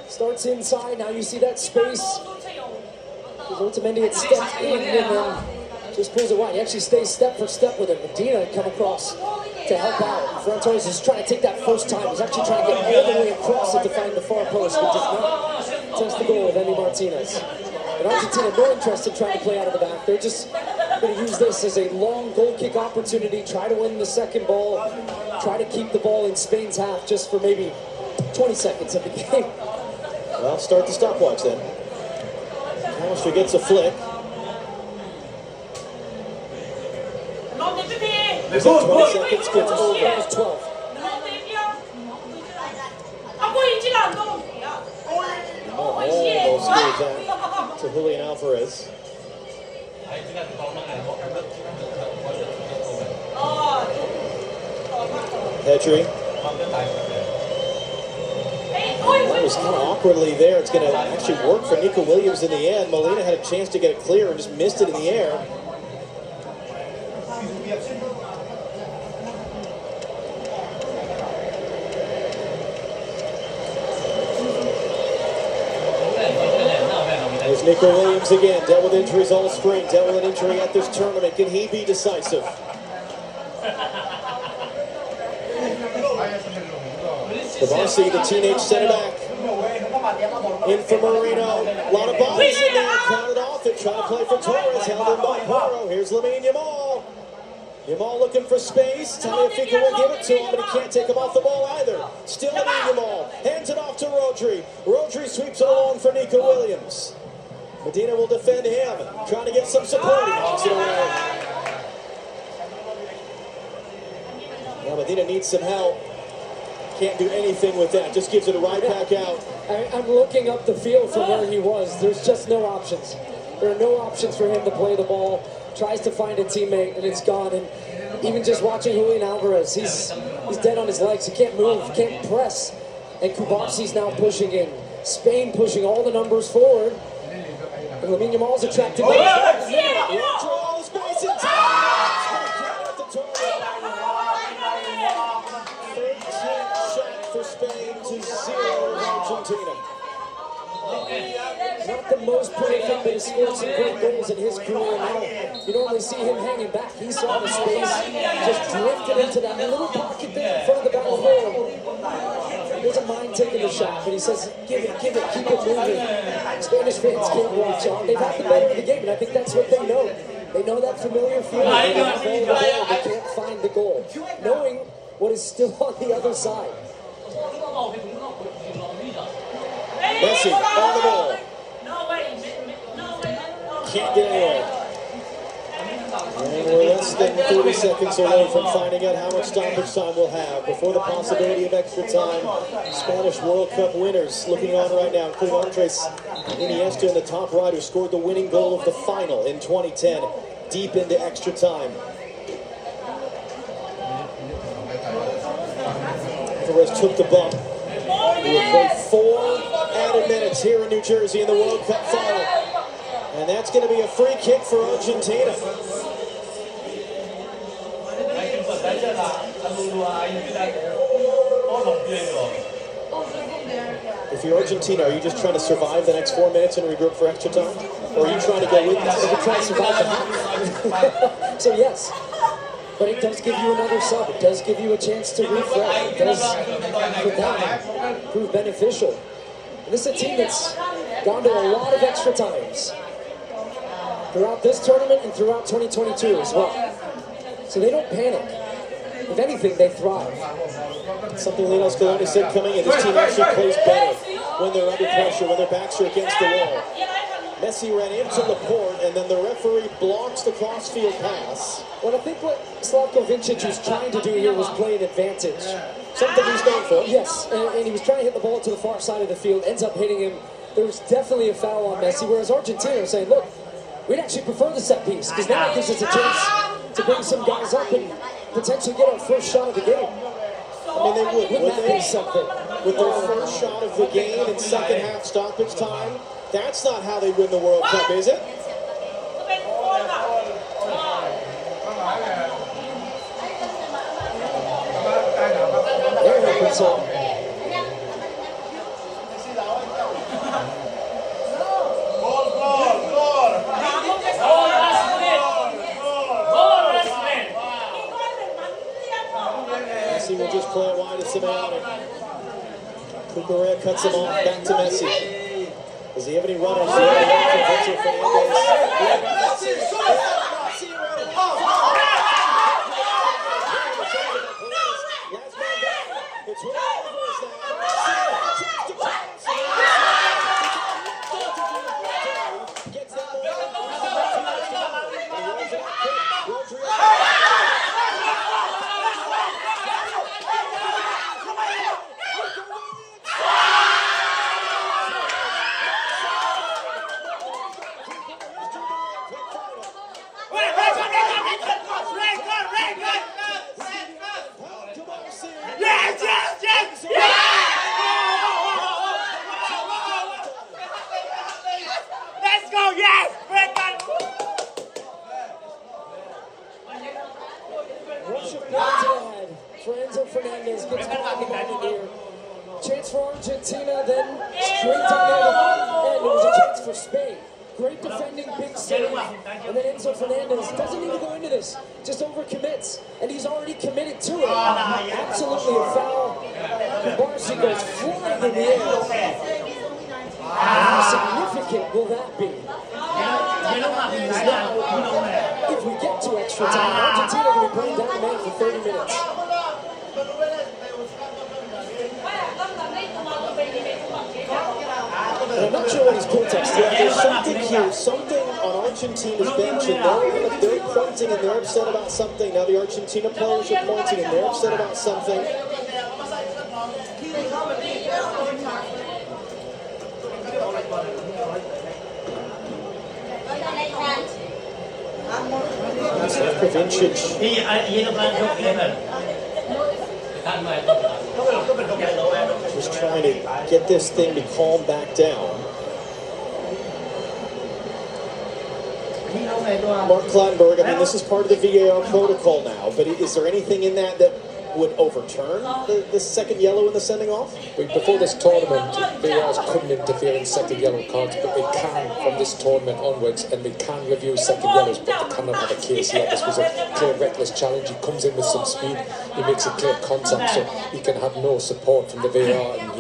Starts inside, now you see that space. Otamendi had stepped in and then just pulls it wide. He actually stays step for step with him. Medina had come across to help out. Ferran Torres is trying to take that first time. He's actually trying to get all the way across it to find the far post, but does not touch the goal of Emi Martinez. And Argentina, no interest in trying to play out of the back. They're just going to use this as a long goal kick opportunity, try to win the second ball, try to keep the ball in Spain's half just for maybe 20 seconds of the game. Well, start the stopwatch then. McAllister gets a flick. Is that 20 seconds? Gets over. That was 12. Almost goes out to Julian Alvarez. Pedri. That was kind of awkwardly there. It's going to actually work for Nico Williams in the end. Molina had a chance to get it clear and just missed it in the air. There's Nico Williams again, dealt with injuries all spring, dealt with an injury at this tournament. Can he be decisive? Kavasi, the teenage center back. In for Marino. A lot of bodies in there. Counted off it. Trying to play for Torres. Held in by Porro. Here's Lamine Yamal. Yamal looking for space. Tagliafico will give it to him, but he can't take him off the ball either. Still Lamine Yamal. Hands it off to Rodri. Rodri sweeps it along for Nico Williams. Medina will defend him. Trying to get some support. He knocks it away. Now Medina needs some help. Can't do anything with that. Just gives it right back out. I'm looking up the field from where he was. There's just no options. There are no options for him to play the ball. Tries to find a teammate, and it's gone. And even just watching Julian Alvarez, he's dead on his legs. He can't move, he can't press. And Kubasi's now pushing in. Spain pushing all the numbers forward. And Lamine Yamal's attracted by all the space in for Spain to 0 Argentina. Not the most prolific, but he scored some great goals in his career now. You normally see him hanging back. He saw the space, just drifted into that little pocket there in front of the back goal. There's a mind taking the shot, but he says, give it, keep it moving. Spanish fans can't watch on. They've had the better of the game, and I think that's what they know. They know that familiar feeling. They can't find the goal. Knowing what is still on the other side. Messi on the ball. Can't get anywhere. And we're less than 30 seconds away from finding out how much stoppage time we'll have before the possibility of extra time. Spanish World Cup winners looking on right now, including Andres Iniesta in the top right, who scored the winning goal of the final in 2010, deep into extra time. Alvarez took the bump. He will play 4 added minutes here in New Jersey in the World Cup final. And that's going to be a free kick for Argentina. If you're Argentina, are you just trying to survive the next 4 minutes and regroup for extra time? Or are you trying to go with this? You're trying to survive the half. So yes. But it does give you another sub. It does give you a chance to refresh. It does, for them, prove beneficial. And this is a team that's gone to a lot of extra times throughout this tournament and throughout 2022 as well. So they don't panic. If anything, they thrive. Something Lionel Scaloni said coming in, this team actually plays better when they're under pressure, when their backs are against the wall. Messi ran into Laporte, and then the referee blocks the cross-field pass. Well, I think what Slavko Vincic was trying to do here was play an advantage. Something he's known for. Yes, and he was trying to hit the ball to the far side of the field, ends up hitting him. There was definitely a foul on Messi, whereas Argentina was saying, look, we'd actually prefer the set piece, because now it gives us a chance to bring some guys up and potentially get our first shot of the game. I mean, they would. Wouldn't that be something? With their first shot of the game in second half stoppage time, that's not how they win the World Cup, is it? There he puts it. Messi will just play it wide to Simeone. Cucurella cuts him off, back to Messi. Does he have any runners? Chance for Argentina, then straight down there, and it was a chance for Spain. Great defending, big save, and then Enzo Fernandez doesn't even go into this, just overcommits, and he's already committed to it. Absolutely a foul. Barsi goes flying in the air. How significant will that be? If we get to extra time, Argentina will be playing down man for 30 minutes. And I'm not sure what he's protesting. There's something here, something on Argentina's bench, and they're pointing and they're upset about something. Now the Argentina players are pointing and they're upset about something. Slavko Vincic. Just trying to get this thing to calm back down. Mark Clattenburg, I mean, this is part of the VAR protocol now, but is there anything in that would overturn the second yellow in the sending off? Before this tournament, VARs couldn't interfere in second yellow cards, but they can from this tournament onwards, and they can review second yellows, but they cannot have a case yet. This was a clear reckless challenge. He comes in with some speed, he makes a clear contact, so he can have no support from the VAR, and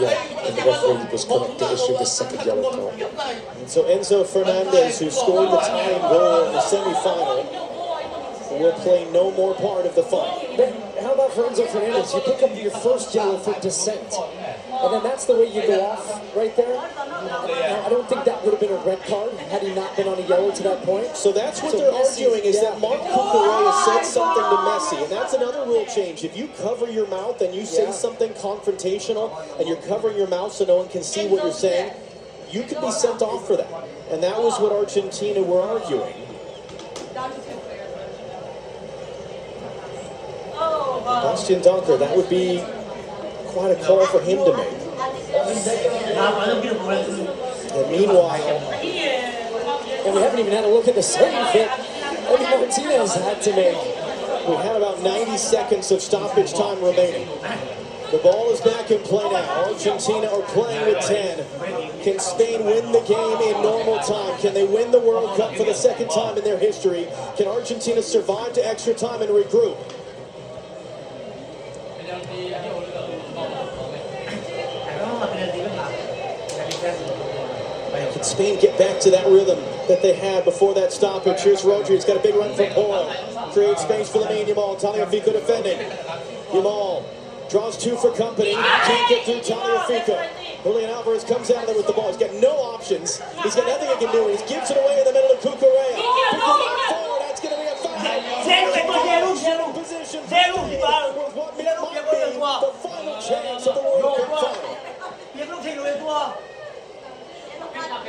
the referee was correct to issue this second yellow card. And so Enzo Fernandez, who scored the tying goal in the semifinal, will play no more part of the final. But how about for Enzo Fernandez? You pick up your first yellow for dissent, and then that's the way you go off right there. Now, I don't think that would have been a red card had he not been on a yellow to that point. So that's what they're arguing, is that Mark Cucurella said something to Messi, and that's another rule change. If you cover your mouth and you say something confrontational, and you're covering your mouth so no one can see what you're saying, you could be sent off for that. And that was what Argentina were arguing. Bastian Dunker, that would be quite a call for him to make. And meanwhile, and we haven't even had a look at the save that Eddie Martinez had to make. we had about 90 seconds of stoppage time remaining. The ball is back in play now. Argentina are playing with 10. Can Spain win the game in normal time? Can they win the World Cup for the second time in their history? Can Argentina survive to extra time and regroup? Can Spain get back to that rhythm that they had before that stoppage? Here's Rodri. He's got a big run from Poro. Creates space for Lamine Yamal. Tagliafico defending. Yamal draws two for company. Can't get through Tagliafico. Julian Alvarez comes out of there with the ball. He's got no options. He's got nothing he can do. He gives it away in the middle of Cucurella. Cucurella forward. That's going to be a foul. Position. With what might be the final chance of the World Cup final.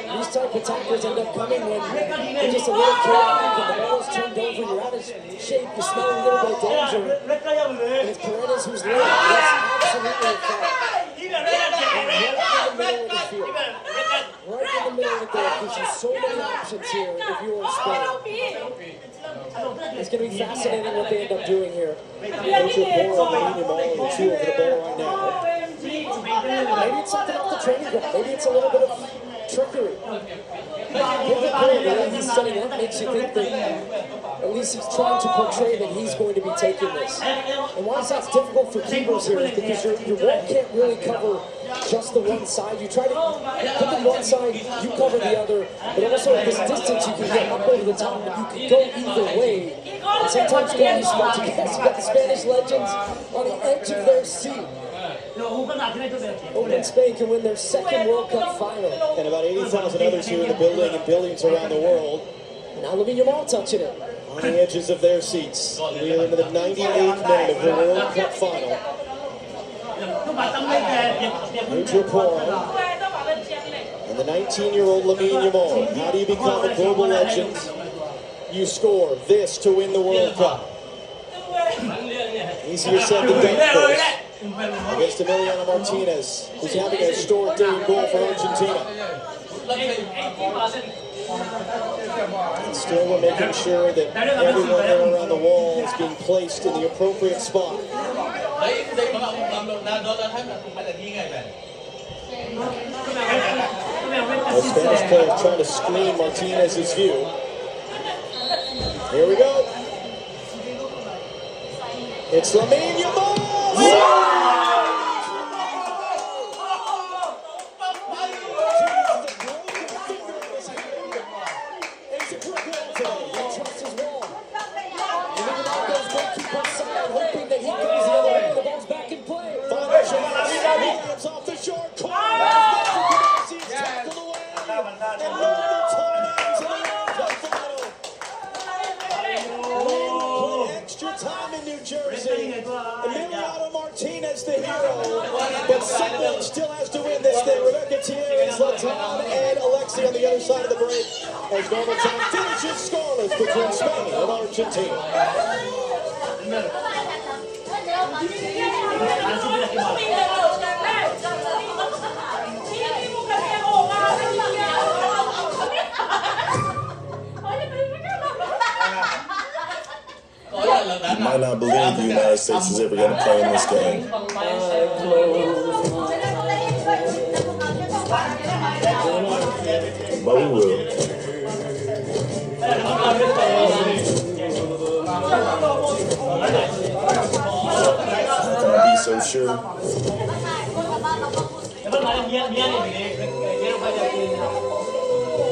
These type of tackles end up coming when you're just a little chaotic and the ball's turned over, you're out of shape, you smell a little bit of danger. And it's Paredes who's late. That's absolutely a foul. Right in the middle of the field. Gives you so many options here if you're in Spain. It's going to be fascinating what they end up doing here. Major Poro, Lamine Yamal, and the two over the ball right now. Maybe it's something off the training ground. Maybe it's a little bit of trickery. The way he's setting up makes you think that at least he's trying to portray that he's going to be taking this. And why that's difficult for keepers here is because your wall can't really cover just the one side. You try to put them one side, you cover the other, but also at this distance you can get up over the top, but you can go either way. And sometimes going smart to guess. You got the Spanish legends on the edge of their seat. Hoping Spain can win their second World Cup final. And about 80,000 others here in the building and billions around the world. Now Lamine Yamal touching it. On the edges of their seats. We are into the 98th minute of the World Cup final. Major Poro and the 19-year-old Lamine Yamal. How do you become a global legend? You score this to win the World Cup. Easier said than done, of course. Against Emiliano Martinez, who's having a historic day in goal for Argentina. And still we're making sure that everyone there around the wall is being placed in the appropriate spot. The Spanish player trying to screen Martinez's view. Here we go. It's Lamine Yamal! Emiliano Martinez, the hero, but someone still has to win this thing. Rebecca Thierry, Zlatan, and Alexi on the other side of the break as normal time finishes scoreless between Spain and Argentina. You might not believe the United States is ever going to play in this game. But we will. How can I be so sure?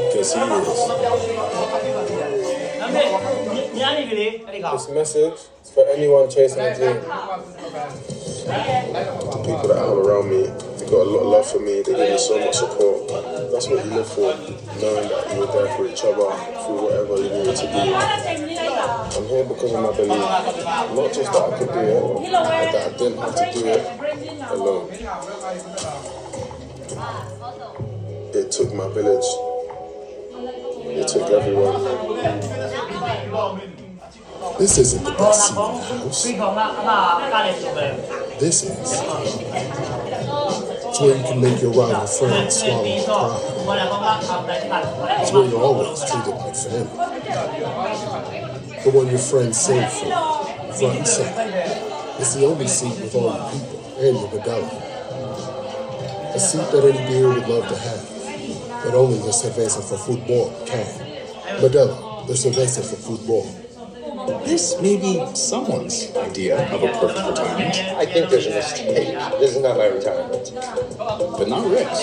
Because he is. This message is for anyone chasing a dream. The people that I have around me, they got a lot of love for me, they give me so much support. That's what you live for, knowing that you were there for each other, through whatever you needed to do. I'm here because of my belief, not just that I could do it, and that I didn't have to do it alone. It took my village. They took everyone. This isn't the best seat in the house. This is. It's where you can make your rival friends swallow your pride. It's where you're always treated like family. The one your friends save for, front and center. It's the only seat with all your people and your medalla. A seat that any beer would love to have, but only the cerveza for football can. Medalla, the cerveza for football. This may be someone's idea of a perfect retirement. I think there's a mistake. This is not my retirement. But not Rick's.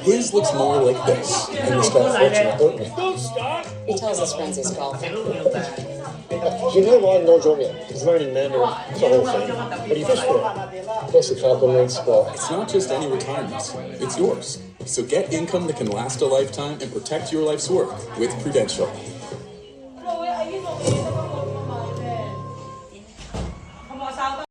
His looks more like this. And he's got a fortune, don't you? He tells his friends he's golfing. You know why no Jomia? He's learning Mandarin. It's the whole thing. But he fished for it. Plus a compliment spot. It's not just any retirement. It's yours. So get income that can last a lifetime and protect your life's work with Prudential.